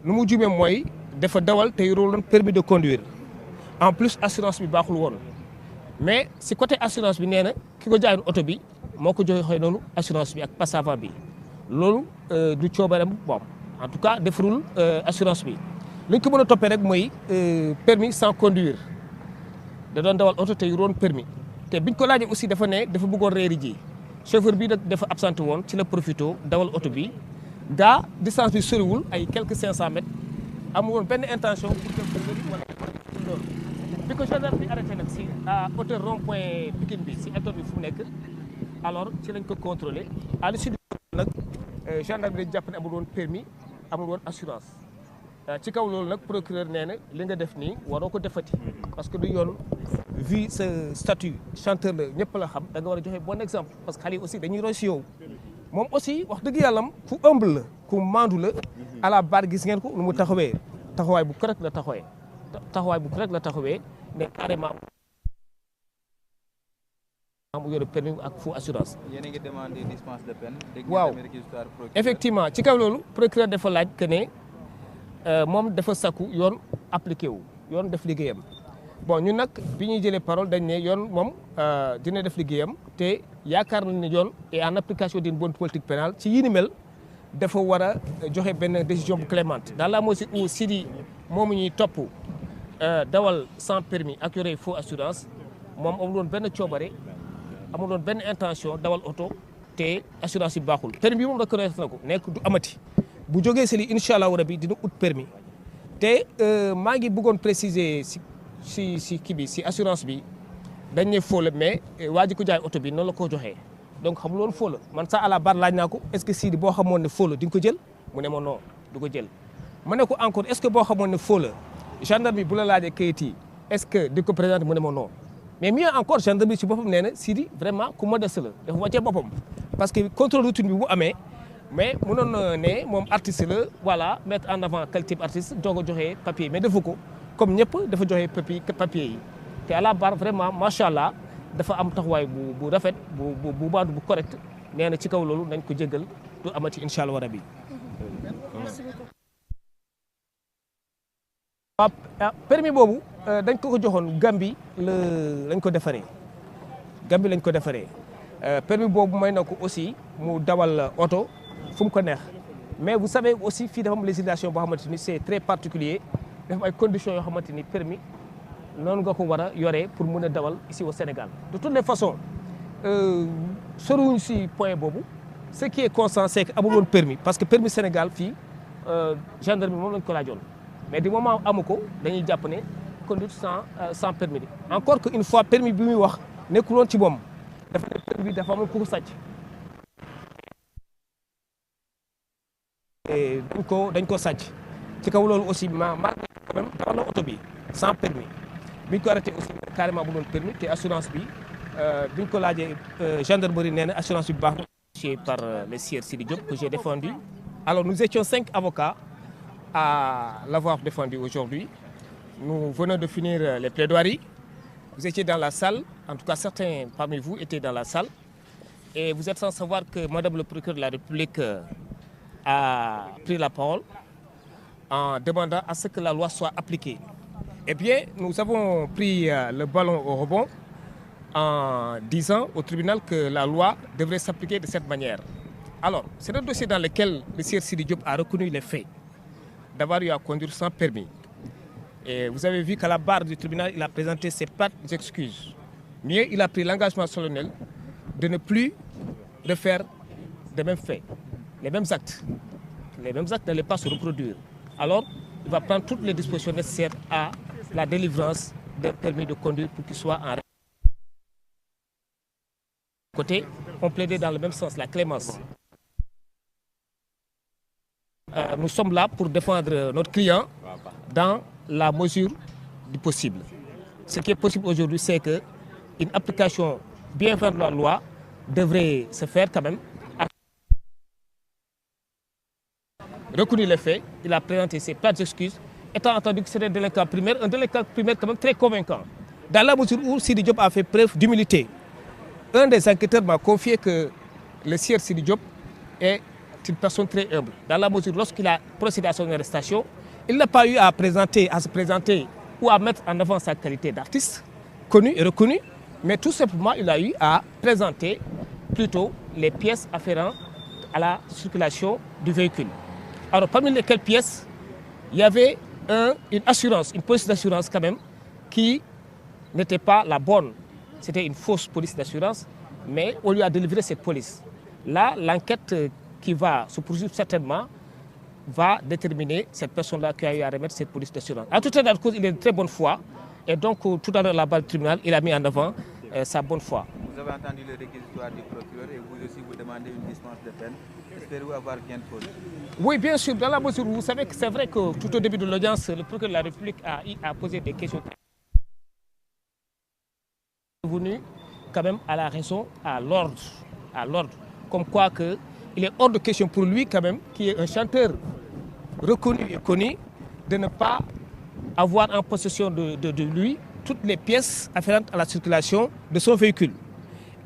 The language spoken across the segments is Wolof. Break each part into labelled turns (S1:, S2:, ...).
S1: nu mu jumee mooy dafa dawal te yorul permis de conduire en plus assurance bi baaxul woon mais si côté assurance bi nee na ki ko jaayoon oto bi moo ko joxe noonu assurance bi ak passe avant bi loolu du coobareem bon en tout cas defarul assurance bi li ñu ko mën a toppee rek mooy permis sans conduire da doon dawal oto te yoroon permis te biñ ko laajee aussi dafa ne dafa bëggoon réeri ji chauffeur bi nag dafa absenté woon ci la profito dawal oto bi gaa distance bi soriwul ay quelques 500 mètres amul woon benn intention pour que wala loolu bi ko gendarme bi arrêté nag si à hauteur rond point Pikine bi si étoile bi fu mu nekk alors ci lañ ko contrôlé à l'issue du nag gendarme bi dañ jàpp ne amul woon permis amul woon assurance ci kaw loolu nag procureur nee na li nga def nii waroo ko defati parce que du yoon vu sa statut chanteur la ñëpp la xam da nga war a joxe bon exemple parce que xale yi aussi dañuy roy si yow moom aussi wax dëgg yàlla ku humble la ku maandu la à la barre gis ngeen ko nu mu taxawee taxawaay bu correct la taxawee ne carrément mu yore permis ak fu assurance.
S2: yéen a ngi demandé dispense de peine.
S1: waaw effectivement ci kaw loolu procureur dafa laaj que ne moom dafa sakku yoon appliqué wu yoon def liggéeyam bon ñun nag bi ñuy jëlee parole dañ ne yoon moom dina def liggéeyam te yaakaar nañ ne yoon et en application d'une bonne politique pénale ci yi ni mel dafa war a joxe benn décision bu clémente dans la mesure où Sidi moomu ñuy topp dawal sans permis ak yore faux assurance moom amul woon benn coobare amul woon benn intention dawal oto te assurance yi baaxul permis bi moom reconnaître na ko nekk du amati bu jógee si li incha allah rabi dina ut permis te maa ngi bëggoon préciser si kii bi si assurance bi dañ ne faux la mais waa ji ko jaay oto bi noonu la ko joxee donc xamul woon faux la man sax à la barre laaj naa ko est ce que Sidi boo xamoon ne faux la di nga ko jël mu ne ma non du ko jël ma ne ko encore est ce que boo xamoon ne faux la gendarme bi bu la laajee kayit yi est ce que di ko présenter mu ne ma non mais mieux encore gendarme bi si boppam nee na Sidi vraiment ku modeste la dafa wàccee boppam parce que contrôle routine bi bu amee mais mënoon ne moom artiste la voilà mettre en avant quel type artiste doog a joxe papier mais defu ko comme ñëpp dafa joxe papier yi te à la barre vraiment macha allah dafa am taxawaay bu rafet bu baadu bu correct nee na ci kaw loolu nañ ko jéggal du amati incha allah rabi. waaw permis boobu dañ ko joxoon Gambie lañ ko defaree permis boobu may na ko aussi mu dawal oto fu mu ko neex mais vous savez aussi fii dafa am législation boo xamante ni c'est très particulier dafa am ay conditions yoo xamante ni permis noonu nga ko war a yoree pour mën a dawal ici au Sénégal de toutes les façons soriwuñ si point boobu ce qui est constant c'est que amul woon permis parce que permis Sénégal fii gendarme bi moom lañ ko laajoon mais du moment amu ko dañuy jàpp ne conduite sans permis encore que une fois permis bi muy wax nekkul woon ci moom dafa ne permis bi dafa amoon ku ko sàcc dañ ko sàcc ci kaw loolu aussi même dawal na oto bi sans permis biñ ko arrêté aussi carrément bu doon permis te assurance bi biñ ko laajee gendarmerie nee na assurance bi baax par le sieur Sidi Diop que j'ai défendu. Alors nous étions 5 avocats à l'avoir défendu aujourd'hui. Nous venons de finir les plaidoiries. Vous étiez dans la salle, en tout cas certains parmi vous étaient dans la salle. Et vous êtes sans savoir que Madame le procureur de la République a pris la parole en demandant à ce que la loi soit appliquée. Eh bien, nous avons pris le ballon au rebond en disant au tribunal que la loi devrait s'appliquer de cette manière. Alors, c'est un dossier dans lequel le sieur Sidi Diop a reconnu les faits d'avoir eu à conduire sans permis. Et vous avez vu qu'à la barre du tribunal, il a présenté ses plates excuses. Mieux, il a pris l'engagement solennel de ne plus refaire les mêmes faits, les mêmes actes. Les mêmes actes n'allaient pas se reproduire. Alors, il va prendre toutes les dispositions nécessaires à la délivrance d'un permis de conduire pour qu'il soit en règle. Côté, on plaidait dans le même sens, la clémence. Nous sommes là pour défendre notre client dans la mesure du possible. Ce qui est possible aujourd'hui, c'est qu'une application bien faite de la loi devrait se faire quand même. Reconnu les faits, il a présenté ses plates excuses, étant entendu que c'était un délinquant primaire quand même très convaincant. Dans la mesure où Sidi Diop a fait preuve d'humilité. Un des enquêteurs m'a confié que le sieur Sidi Diop est une personne très humble. Dans la mesure, lorsqu'il a procédé à son arrestation, il n'a pas eu à se présenter ou à mettre en avant sa qualité d'artiste, connu et reconnu, mais tout simplement, il a eu à présenter plutôt les pièces afférentes à la circulation du véhicule. Alors, parmi lesquelles pièces, il y avait une assurance, une police d'assurance quand même, qui n'était pas la bonne. C'était une fausse police d'assurance, mais on lui a délivré cette police. Là, l'enquête qui va se poursuivre certainement va déterminer cette personne-là qui a eu à remettre cette police d'assurance. En tout état de cause, il est de très bonne foi. Et donc, tout à l'heure, là-bas, le tribunal, il a mis en avant sa bonne foi.
S2: Vous avez entendu le réquisitoire du procureur et vous aussi, vous demandez une dispense de peine. Espérez-vous avoir gain de cause? Oui, bien sûr. Dans la mesure où vous savez que c'est vrai que tout au début de l'audience, le procureur de la République a posé des questions.
S1: Venu quand même à la raison, à l'ordre. Comme quoi il est hors de question pour lui quand même, qui est un chanteur reconnu et connu, de ne pas avoir en possession de lui toutes les pièces afférentes à la circulation de son véhicule.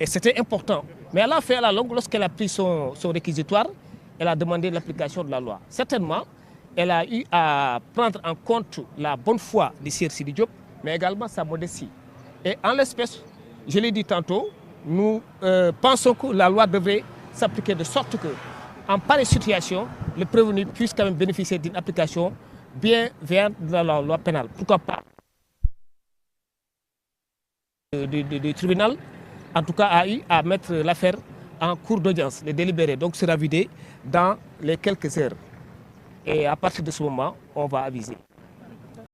S1: Et c'était important. Mais à la fin, à la longue, lorsqu'elle a pris son réquisitoire, elle a demandé l'application de la loi. Certainement, elle a eu à prendre en compte la bonne foi de Sir Sidi Diop, mais également sa modestie. Et en l'espèce, je l'ai dit tantôt, nous pensons que la loi devrait s'appliquer de sorte que, en pareille situation, le prévenu puisse quand même bénéficier d'une application bien vers la loi pénale. Pourquoi pas du tribunal, en tout cas, a eu à mettre l'affaire en cours d'audience, le délibéré, donc sera vidé dans les quelques heures. Et à partir de ce moment, on va aviser.